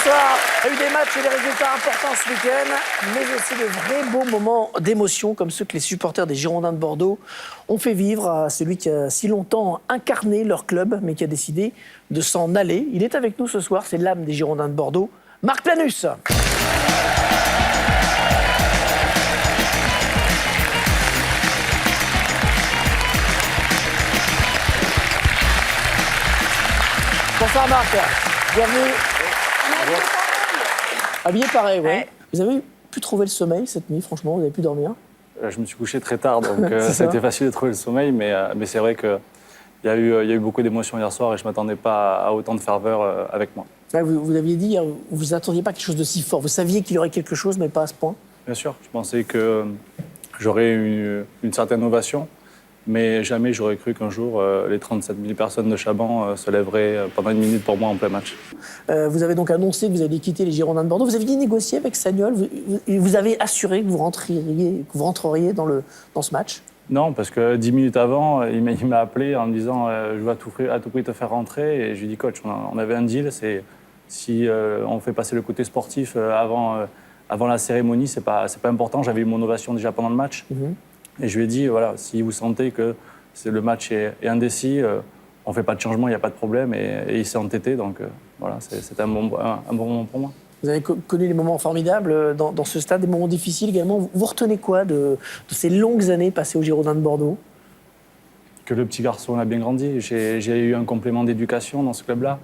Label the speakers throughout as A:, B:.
A: Bonsoir. Il y a eu des matchs et des résultats importants ce week-end, mais aussi de vrais beaux moments d'émotion, comme ceux que les supporters des Girondins de Bordeaux ont fait vivre à celui qui a si longtemps incarné leur club, mais qui a décidé de s'en aller. Il est avec nous ce soir, c'est l'âme des Girondins de Bordeaux, Marc Planus. Bonsoir Marc, bienvenue. Habillé pareil, ouais. Vous avez pu trouver le sommeil cette nuit, franchement, vous avez pu dormir?
B: Je me suis couché très tard, donc ça a été facile de trouver le sommeil, mais c'est vrai qu'il y a eu beaucoup d'émotions hier soir et je ne m'attendais pas à autant de ferveur avec moi.
A: Ouais, vous aviez dit hier, vous ne vous attendiez pas à quelque chose de si fort. Vous saviez qu'il y aurait quelque chose, mais pas à ce point.
B: Bien sûr, je pensais que j'aurais une certaine ovation, mais jamais j'aurais cru qu'un jour les 37 000 personnes de Chaban se lèveraient pendant une minute pour moi en plein match.
A: Vous avez donc annoncé que vous alliez quitter les Girondins de Bordeaux. Vous aviez négocié avec Sagnol, vous avez assuré que vous rentreriez dans ce match?
B: Non, parce que 10 minutes avant, il m'a appelé en me disant je veux à tout prix te faire rentrer. Et je lui ai dit coach, on avait un deal, c'est si on fait passer le côté sportif avant la cérémonie, c'est pas important. J'avais eu mon ovation déjà pendant le match. Et je lui ai dit, voilà, si vous sentez que le match est indécis, on ne fait pas de changement, il n'y a pas de problème. Et il s'est entêté, donc voilà, c'était un bon moment pour moi.
A: Vous avez connu des moments formidables dans ce stade, des moments difficiles également. Vous retenez quoi de ces longues années passées aux Girondins de Bordeaux?
B: Que le petit garçon a bien grandi. J'ai eu un complément d'éducation dans ce club-là.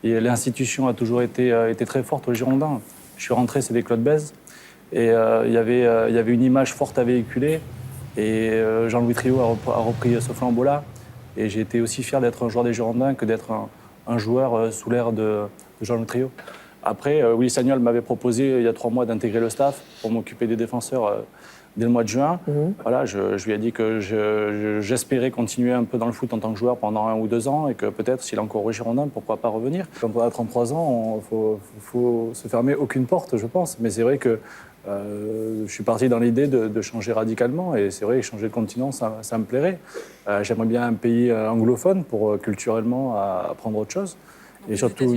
B: Et l'institution a toujours été très forte aux Girondins. Je suis rentré, c'était Claude Bèze. Et il y avait une image forte à véhiculer. Et Jean-Louis Trio a repris ce flambeau-là. Et j'ai été aussi fier d'être un joueur des Girondins que d'être un joueur sous l'ère de Jean-Louis Trio. Après, Willy Sagnol m'avait proposé il y a 3 mois d'intégrer le staff pour m'occuper des défenseurs dès le mois de juin. Voilà, je lui ai dit que j'espérais continuer un peu dans le foot en tant que joueur pendant 1 ou 2 ans et que peut-être, s'il est encore au Girondin, pourquoi pas revenir. Quand on a 33 ans, il faut se fermer aucune porte, je pense. Mais c'est vrai que je suis parti dans l'idée de changer radicalement et c'est vrai que changer de continent, ça me plairait. J'aimerais bien un pays anglophone pour culturellement apprendre autre chose. Et surtout,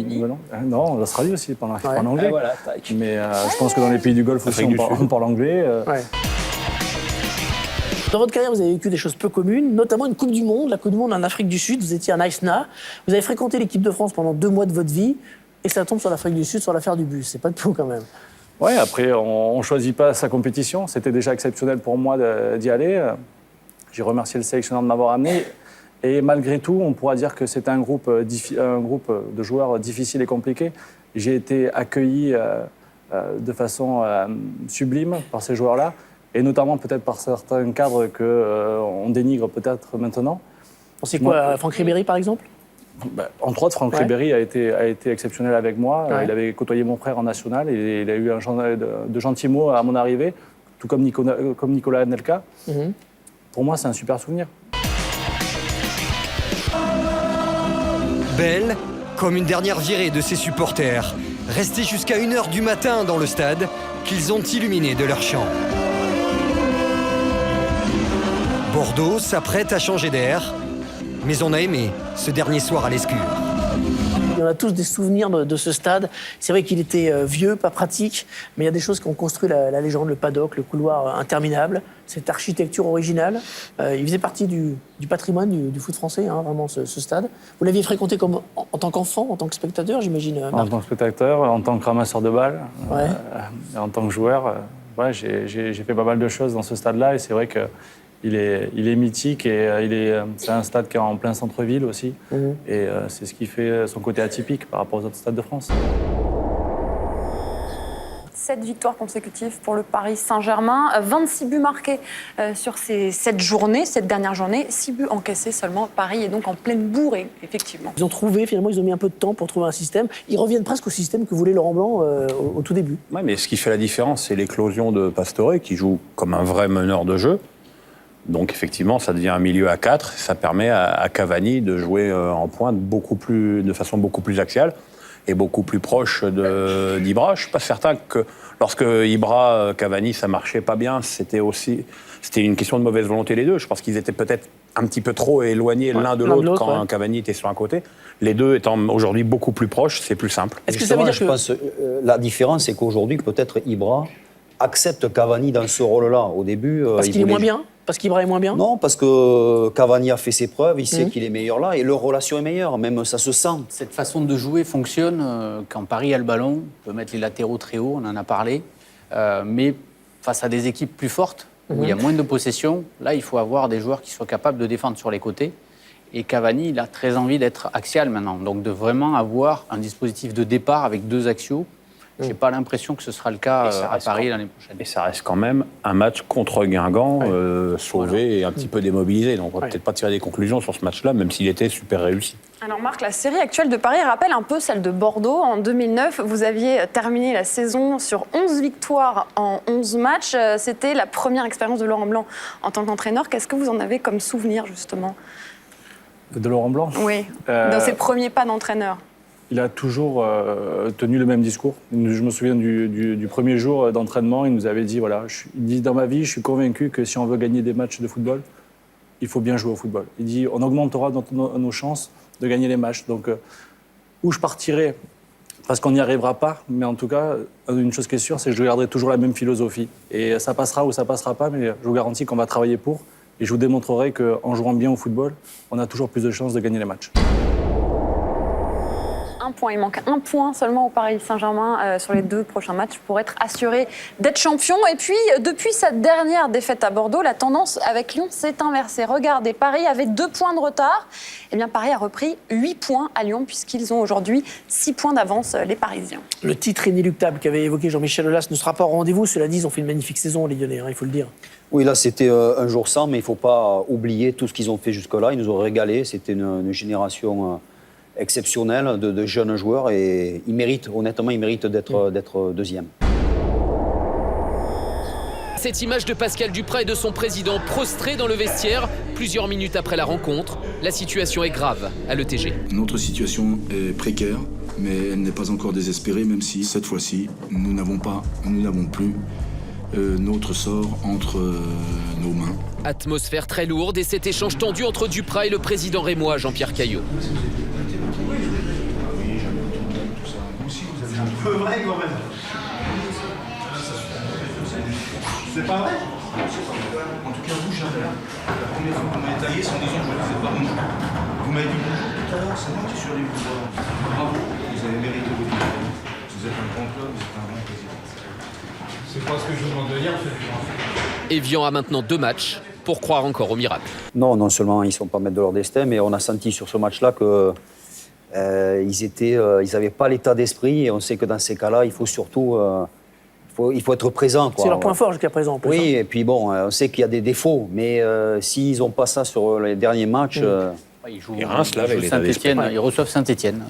B: non, l'Australie aussi, parle anglais.
C: Voilà,
B: mais je pense que dans les pays du Golfe aussi, on parle anglais.
A: Ouais. Dans votre carrière, vous avez vécu des choses peu communes, notamment une Coupe du Monde, la Coupe du Monde en Afrique du Sud. Vous étiez à Naïsna. Vous avez fréquenté l'équipe de France pendant 2 mois de votre vie et ça tombe sur l'Afrique du Sud, sur l'affaire du bus. C'est pas de tout quand même.
B: Ouais, après, on ne choisit pas sa compétition. C'était déjà exceptionnel pour moi d'y aller. J'ai remercié le sélectionneur de m'avoir amené. Et malgré tout, on pourra dire que c'était un groupe de joueurs difficiles et compliqués. J'ai été accueilli de façon sublime par ces joueurs-là, et notamment peut-être par certains cadres qu'on dénigre peut-être maintenant.
A: C'est quoi, Franck Ribéry par exemple?
B: Entre autres, Franck Ribéry a été exceptionnel avec moi. Il avait côtoyé mon frère en national et il a eu de gentils mots à mon arrivée, tout comme Nicolas Anelka. Pour moi, c'est un super souvenir.
D: Belle, comme une dernière virée de ses supporters, restés jusqu'à 1h du matin dans le stade, qu'ils ont illuminé de leur chant. Bordeaux s'apprête à changer d'air, mais on a aimé ce dernier soir à l'Escure.
A: On a tous des souvenirs de ce stade. C'est vrai qu'il était vieux, pas pratique, mais il y a des choses qui ont construit la légende, le paddock, le couloir interminable, cette architecture originale. Il faisait partie du patrimoine du foot français, hein, vraiment, ce stade. Vous l'aviez fréquenté en tant qu'enfant, en tant que spectateur, j'imagine, Marc?
B: En tant que spectateur, en tant que ramasseur de balles, en tant que joueur. J'ai fait pas mal de choses dans ce stade-là et c'est vrai que il est mythique et c'est un stade qui est en plein centre-ville aussi. Et c'est ce qui fait son côté atypique par rapport aux autres stades de France.
E: 7 victoires consécutives pour le Paris Saint-Germain, 26 buts marqués sur cette dernière journée, 6 buts encaissés seulement. Paris est donc en pleine bourre, effectivement.
A: Ils ont mis un peu de temps pour trouver un système. Ils reviennent presque au système que voulait Laurent Blanc au tout début.
C: Oui, mais ce qui fait la différence, c'est l'éclosion de Pastore, qui joue comme un vrai meneur de jeu. Donc effectivement, ça devient un milieu à 4. Ça permet à Cavani de jouer en pointe de façon beaucoup plus axiale et beaucoup plus proche d'Ibra. Je ne suis pas certain que lorsque Ibra, Cavani, ça marchait pas bien, c'était aussi c'était une question de mauvaise volonté les deux. Je pense qu'ils étaient peut-être un petit peu trop éloignés l'un de l'autre quand Cavani était sur un côté. Les deux étant aujourd'hui beaucoup plus proches, c'est plus simple.
A: Est-ce que ça veut dire
F: je pense la différence, c'est qu'aujourd'hui, peut-être Ibra accepte Cavani dans ce rôle-là. Au début,
A: parce qu'il est moins bien? Parce qu'Ibra est moins bien?
F: Non, parce que Cavani a fait ses preuves, il sait qu'il est meilleur là, et leur relation est meilleure, même ça se sent.
G: Cette façon de jouer fonctionne quand Paris a le ballon, on peut mettre les latéraux très haut, on en a parlé, mais face à des équipes plus fortes, où il y a moins de possession, là il faut avoir des joueurs qui soient capables de défendre sur les côtés. Et Cavani, il a très envie d'être axial maintenant, donc de vraiment avoir un dispositif de départ avec deux axiaux. Je n'ai pas l'impression que ce sera le cas à Paris l'année prochaine.
C: Et ça reste quand même un match contre Guingamp, sauvé et un petit peu démobilisé. Donc on ne va peut-être pas tirer des conclusions sur ce match-là, même s'il était super réussi.
E: Alors Marc, la série actuelle de Paris rappelle un peu celle de Bordeaux. En 2009, vous aviez terminé la saison sur 11 victoires en 11 matchs. C'était la première expérience de Laurent Blanc en tant qu'entraîneur. Qu'est-ce que vous en avez comme souvenir, justement?
B: De Laurent Blanc?
E: Oui, dans ses premiers pas d'entraîneur.
B: Il a toujours tenu le même discours. Je me souviens du premier jour d'entraînement, il nous avait dit, voilà, il dit, dans ma vie, je suis convaincu que si on veut gagner des matchs de football, il faut bien jouer au football. Il dit, on augmentera nos chances de gagner les matchs. Donc, où je partirai, parce qu'on n'y arrivera pas, mais en tout cas, une chose qui est sûre, c'est que je garderai toujours la même philosophie. Et ça passera ou ça passera pas, mais je vous garantis qu'on va travailler pour. Et je vous démontrerai qu'en jouant bien au football, on a toujours plus de chances de gagner les matchs.
E: Un point, il manque un point seulement au Paris Saint-Germain sur les 2 prochains matchs pour être assuré d'être champion. Et puis, depuis sa dernière défaite à Bordeaux, la tendance avec Lyon s'est inversée. Regardez, Paris avait 2 points de retard. Eh bien, Paris a repris 8 points à Lyon puisqu'ils ont aujourd'hui 6 points d'avance, les Parisiens. Le
A: titre inéluctable qu'avait évoqué Jean-Michel Aulas ne sera pas au rendez-vous. Cela dit, ils ont fait une magnifique saison, les Lyonnais, il faut le dire.
F: Oui, là, c'était un jour sans, mais il ne faut pas oublier tout ce qu'ils ont fait jusque-là. Ils nous ont régalé. C'était une génération exceptionnelle de jeunes joueurs et ils méritent, honnêtement, ils méritent d'être deuxième.
H: Cette image de Pascal Duprat et de son président prostré dans le vestiaire, plusieurs minutes après la rencontre, la situation est grave à l'ETG.
I: Notre situation est précaire, mais elle n'est pas encore désespérée, même si cette fois-ci, nous n'avons plus notre sort entre nos mains.
H: Atmosphère très lourde et cet échange tendu entre Duprat et le président rémois Jean-Pierre Caillot.
J: C'est vrai quand même. C'est pas vrai? En tout cas, vous, jamais. La première fois que vous m'avez taillé, sans disant que je ne faisais pas bonjour. Vous m'avez dit bonjour tout à l'heure, c'est moi qui suis allé vous voir. Bravo, vous avez mérité votre victoire. Vous êtes un grand club, vous êtes un grand président. C'est pas ce que je vous demande de dire, monsieur.
H: Evian a maintenant 2 matchs pour croire encore au miracle.
F: Non seulement ils ne sont pas maîtres de leur destin, mais on a senti sur ce match-là que ils n'avaient pas l'état d'esprit et on sait que dans ces cas-là, il faut surtout il faut être présent.
A: C'est leur point fort jusqu'à présent.
F: Oui, et puis bon, on sait qu'il y a des défauts, mais s'ils n'ont pas ça sur les derniers matchs...
G: Ils reçoivent Saint-Etienne.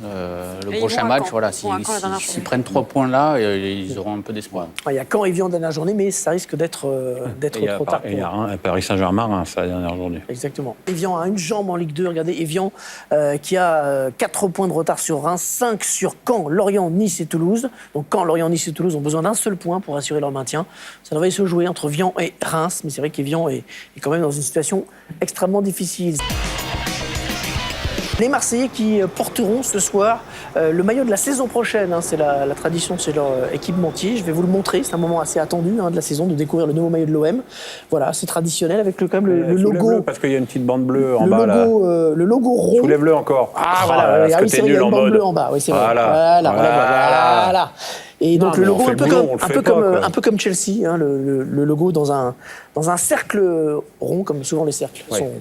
G: Le prochain match, voilà, s'ils prennent 3 points là, ils auront un peu d'espoir.
A: Il y a Caen et Evian dernière journée, mais ça risque d'être trop tard.
C: Il y a Paris Saint-Germain, sa dernière journée.
A: Exactement. Evian a une jambe en Ligue 2. Regardez, Evian qui a 4 points de retard sur Reims, 5 sur Caen, Lorient, Nice et Toulouse. Donc Caen, Lorient, Nice et Toulouse ont besoin d'un seul point pour assurer leur maintien. Ça devrait se jouer entre Evian et Reims, mais c'est vrai qu'Evian est quand même dans une situation extrêmement difficile. Les Marseillais qui porteront ce soir le maillot de la saison prochaine. C'est la tradition, c'est leur équipementier. Je vais vous le montrer. C'est un moment assez attendu de la saison de découvrir le nouveau maillot de l'OM. Voilà, c'est traditionnel avec quand même le logo.
C: Parce qu'il y a une petite bande bleue en bas là.
A: Le logo rond.
C: Soulève-le encore.
A: Ah voilà,
C: parce que t'es nul en mode.
A: Bleu en bas. Oui, c'est vrai.
C: Voilà.
A: Et donc le logo
C: un
A: peu comme Chelsea, le logo dans un cercle rond, comme souvent les cercles sont.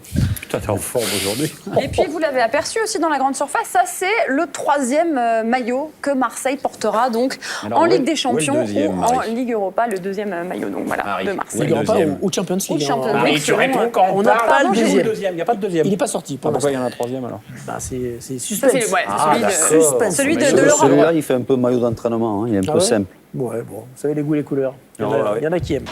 C: Putain, t'es en forme aujourd'hui.
E: Et puis vous l'avez aperçu aussi dans la grande surface, ça c'est le 3e maillot que Marseille portera donc en Ligue des Champions ou en Ligue Europa, le 2e maillot donc voilà de Marseille.
A: Ligue Europa ou Champions League.
C: Tu réponds quand
A: on n'a pas le deuxième.
C: Il n'y a pas de deuxième.
A: Il n'est pas sorti.
C: Pourquoi il y en a un 3e alors?
A: C'est suspense.
E: C'est celui de l'Europe.
F: Celui-là, il fait un peu maillot d'entraînement, il est un peu simple.
A: Ouais, bon, vous savez les goûts et les couleurs. Il y en a qui aiment.